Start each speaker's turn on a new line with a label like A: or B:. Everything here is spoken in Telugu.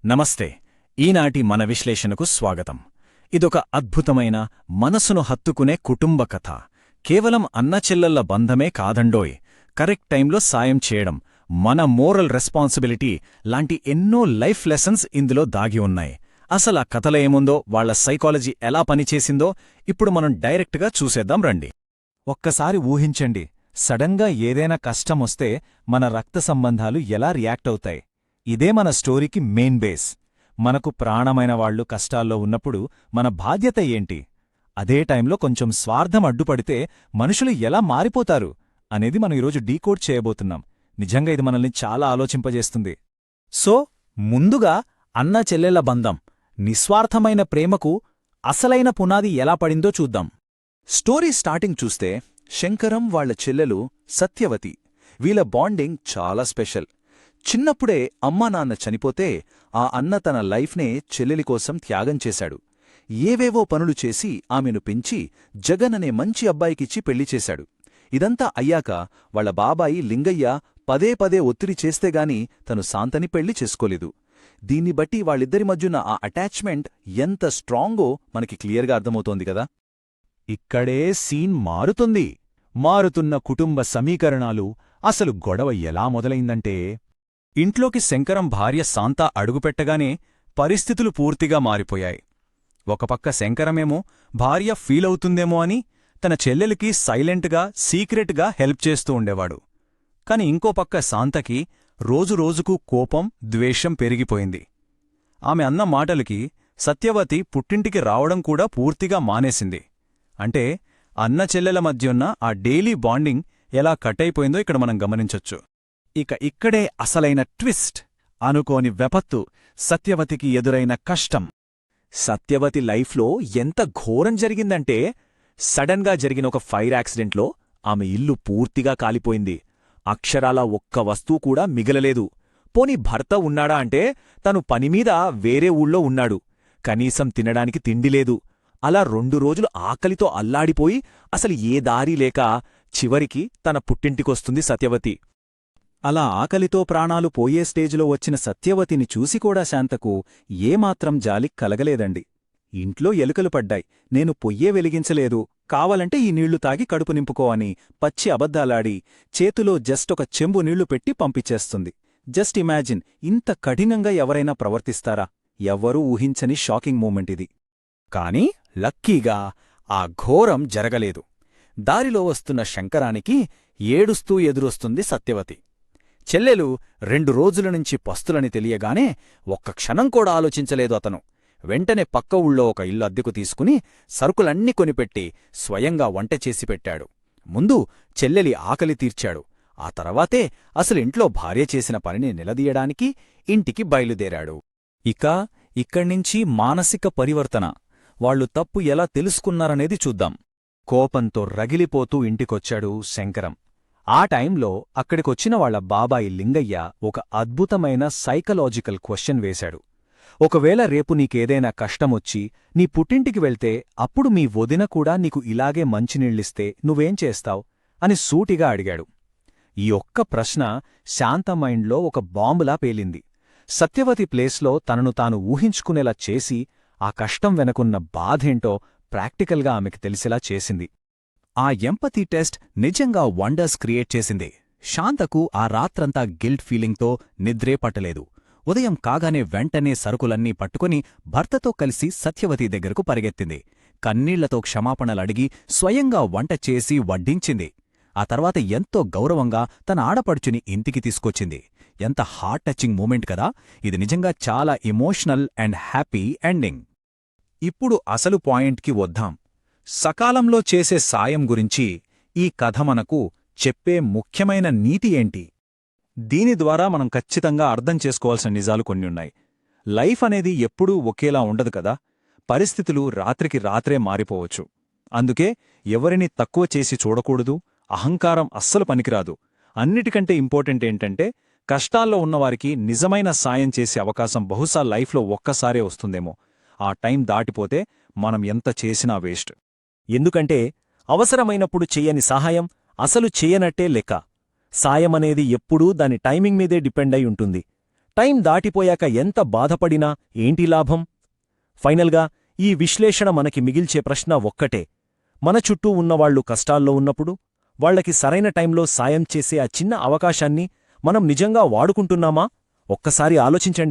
A: నమస్తే. ఈనాటి మన విశ్లేషణకు స్వాగతం. ఇదొక అద్భుతమైన, మనసును హత్తుకునే కుటుంబ కథ. కేవలం అన్నచెల్లెళ్ల బంధమే కాదండోయ్, కరెక్ట్ టైంలో సాయం చేయడం, మన మోరల్ రెస్పాన్సిబిలిటీ లాంటి ఎన్నో లైఫ్ లెసన్స్ ఇందులో దాగి ఉన్నాయి. అసలు ఆ కథలో ఏముందో, వాళ్ల సైకాలజీ ఎలా పనిచేసిందో ఇప్పుడు మనం డైరెక్ట్గా చూసేద్దాం రండి.
B: ఒక్కసారి ఊహించండి, సడన్గా ఏదైనా కష్టమొస్తే మన రక్త సంబంధాలు ఎలా రియాక్ట్ అవుతాయి. ఇదే మన స్టోరీకి మెయిన్ బేస్. మనకు ప్రాణమైన వాళ్లు కష్టాల్లో ఉన్నప్పుడు మన బాధ్యత ఏంటి, అదే టైంలో కొంచెం స్వార్థం అడ్డుపడితే మనుషులు ఎలా మారిపోతారు అనేది మనం ఈరోజు డీకోడ్ చేయబోతున్నాం. నిజంగా ఇది మనల్ని చాలా ఆలోచింపజేస్తుంది.
C: సో ముందుగా అన్న చెల్లెళ్ల బంధం, నిస్వార్థమైన ప్రేమకు అసలైన పునాది ఎలా పడిందో చూద్దాం.
D: స్టోరీ స్టార్టింగ్ చూస్తే శంకరం వాళ్ల చెల్లెలు సత్యవతి, వీళ్ళ బాండింగ్ చాలా స్పెషల్. చిన్నప్పుడే అమ్మా నాన్న చనిపోతే ఆ అన్న తన లైఫ్నే చెల్లెలి కోసం త్యాగం చేశాడు. ఏవేవో పనులు చేసి ఆమెను పెంచి జగన్ అనే మంచి అబ్బాయికిచ్చి పెళ్లి చేశాడు. ఇదంతా అయ్యాక వాళ్ల బాబాయి లింగయ్య పదే పదే ఒత్తిడి చేస్తేగాని తను శాంతని పెళ్లి చేసుకోలేదు. దీన్ని బట్టి వాళ్ళిద్దరి మధ్యున్న ఆ అటాచ్మెంట్ ఎంత స్ట్రాంగో మనకి క్లియర్గా అర్థమవుతోంది కదా.
B: ఇక్కడే సీన్ మారుతుంది. మారుతున్న కుటుంబ సమీకరణాలు. అసలు గొడవ ఎలా మొదలైందంటే, ఇంట్లోకి శంకరం భార్య శాంత అడుగుపెట్టగానే పరిస్థితులు పూర్తిగా మారిపోయాయి. ఒకపక్క శంకరమేమో భార్య ఫీలవుతుందేమో అని తన చెల్లెలికి సైలెంట్గా, సీక్రెట్గా హెల్ప్ చేస్తూ ఉండేవాడు. కాని ఇంకోపక్క శాంతకి రోజురోజుకూ కోపం, ద్వేషం పెరిగిపోయింది. ఆమె అన్న మాటలకి సత్యవతి పుట్టింటికి రావడం కూడా పూర్తిగా మానేసింది. అంటే అన్న చెల్లెల మధ్యున్న ఆ డైలీ బాండింగ్ ఎలా కట్టయిపోయిందో ఇక్కడ మనం గమనించొచ్చు.
A: ఇక్కడే అసలైన ట్విస్ట్, అనుకోని వెపత్తు, సత్యవతికి ఎదురైన కష్టం. సత్యవతి లైఫ్లో ఎంత ఘోరం జరిగిందంటే, సడన్గా జరిగిన ఒక ఫైర్ యాక్సిడెంట్లో ఆమె ఇల్లు పూర్తిగా కాలిపోయింది. అక్షరాల ఒక్క వస్తువు కూడా మిగలలేదు. పోనీ భర్త ఉన్నాడా అంటే తను పనిమీద వేరే ఊళ్ళో ఉన్నాడు. కనీసం తినడానికి తిండిలేదు. అలా 2 రోజులు ఆకలితో అల్లాడిపోయి అసలు ఏ దారీ లేక చివరికి తన పుట్టింటికొస్తుంది సత్యవతి. అలా ఆకలితో ప్రాణాలు పోయే స్టేజ్లో వచ్చిన సత్యవతిని చూసికూడా శాంతకు ఏమాత్రం జాలి కలగలేదండి. ఇంట్లో ఎలుకలు పడ్డాయి, నేను పొయ్యే వెలిగించలేదు, కావాలంటే ఈ నీళ్లు తాగి కడుపు నింపుకో అని పచ్చి అబద్ధాలాడి చేతిలో జస్ట్ ఒక చెంబు నీళ్లు పెట్టి పంపించేస్తుంది. జస్ట్ ఇమాజిన్, ఇంత కఠినంగా ఎవరైనా ప్రవర్తిస్తారా? ఎవ్వరూ ఊహించని షాకింగ్ మూమెంట్ ఇది. కాని లక్కీగా ఆ ఘోరం జరగలేదు. దారిలో వస్తున్న శంకరానికి ఏడుస్తూ ఎదురొస్తుంది సత్యవతి. చెల్లెలు 2 రోజుల నుంచి పస్తులని తెలియగానే ఒక్క క్షణం కూడా ఆలోచించలేదు అతను. వెంటనే పక్క ఊళ్ళో ఒక ఇల్లు అద్దెకు తీసుకుని సరుకులన్నీ కొనిపెట్టి స్వయంగా వంట చేసి పెట్టాడు. ముందు చెల్లెలి ఆకలి తీర్చాడు. ఆ తర్వాతే అసలింట్లో భార్య చేసిన పనిని నిలదీయడానికి ఇంటికి బయలుదేరాడు. ఇక్కడ్నించి మానసిక పరివర్తన, వాళ్లు తప్పు ఎలా తెలుసుకున్నారనేది చూద్దాం. కోపంతో రగిలిపోతూ ఇంటికొచ్చాడు శంకరం. ఆ టైంలో అక్కడికొచ్చిన వాళ్ల బాబాయి లింగయ్య ఒక అద్భుతమైన సైకలాజికల్ క్వశ్చన్ వేశాడు. ఒకవేళ రేపు నీకేదైనా కష్టమొచ్చి నీ పుట్టింటికి వెళ్తే అప్పుడు మీ వదిన కూడా నీకు ఇలాగే మంచినీళ్ళిస్తే నువ్వేం చేస్తావ్ అని సూటిగా అడిగాడు. ఈ ఒక్క ప్రశ్న శాంత మైండ్లో ఒక బాంబులా పేలింది. సత్యవతి ప్లేస్లో తనను తాను ఊహించుకునేలా చేసి ఆ కష్టం వెనకున్న బాధేంటో ప్రాక్టికల్గా ఆమెకు తెలిసేలా చేసింది. ఆ ఎంపథీ టెస్ట్ నిజంగా వండర్స్ క్రియేట్ చేసింది. శాంతకు ఆ రాత్రంతా గిల్ట్ ఫీలింగ్తో నిద్రే పట్టలేదు. ఉదయం కాగానే వెంటనే సరుకులన్నీ పట్టుకుని భర్తతో కలిసి సత్యవతి దగ్గరకు పరిగెత్తింది. కన్నీళ్లతో క్షమాపణలడిగి స్వయంగా వంట చేసి వడ్డించింది. ఆ తర్వాత ఎంతో గౌరవంగా తన ఆడపడుచుని ఇంటికి తీసుకొచ్చింది. ఎంత హార్ట్ టచింగ్ మూమెంట్ కదా. ఇది నిజంగా చాలా ఎమోషనల్ అండ్ హ్యాపీ ఎండింగ్. ఇప్పుడు అసలు పాయింట్కి వద్దాం. సకాలంలో చేసే సాయం గురించి ఈ కథ మనకు చెప్పే ముఖ్యమైన నీతి ఏంటి? దీని ద్వారా మనం ఖచ్చితంగా అర్థం చేసుకోవాల్సిన నిజాలు కొన్నున్నాయి. లైఫ్ అనేది ఎప్పుడూ ఒకేలా ఉండదు కదా. పరిస్థితులు రాత్రికి రాత్రే మారిపోవచ్చు. అందుకే ఎవరిని తక్కువ చేసి చూడకూడదు. అహంకారం అస్సలు పనికిరాదు. అన్నిటికంటే ఇంపార్టెంట్ ఏంటంటే, కష్టాల్లో ఉన్నవారికి నిజమైన సాయం చేసే అవకాశం బహుశా లైఫ్లో ఒక్కసారే వస్తుందేమో. ఆ టైం దాటిపోతే మనం ఎంత చేసినా వేస్ట్. ఎందుకంటే అవసరమైనప్పుడు చెయ్యని సహాయం అసలు చెయ్యనట్టే లెక్క. సాయమనేది ఎప్పుడూ దాని టైమింగ్ మీదే డిపెండ్ అయి ఉంటుంది.
E: టైం దాటిపోయాక ఎంత బాధపడినా ఏంటి లాభం? ఫైనల్గా ఈ విశ్లేషణ మనకి మిగిల్చే ప్రశ్న ఒక్కటే. మన చుట్టూ ఉన్నవాళ్లు కష్టాల్లో ఉన్నప్పుడు వాళ్లకి సరైన టైంలో సాయం చేసే ఆ చిన్న అవకాశాన్ని మనం నిజంగా వాడుకుంటున్నామా? ఒక్కసారి ఆలోచించండి.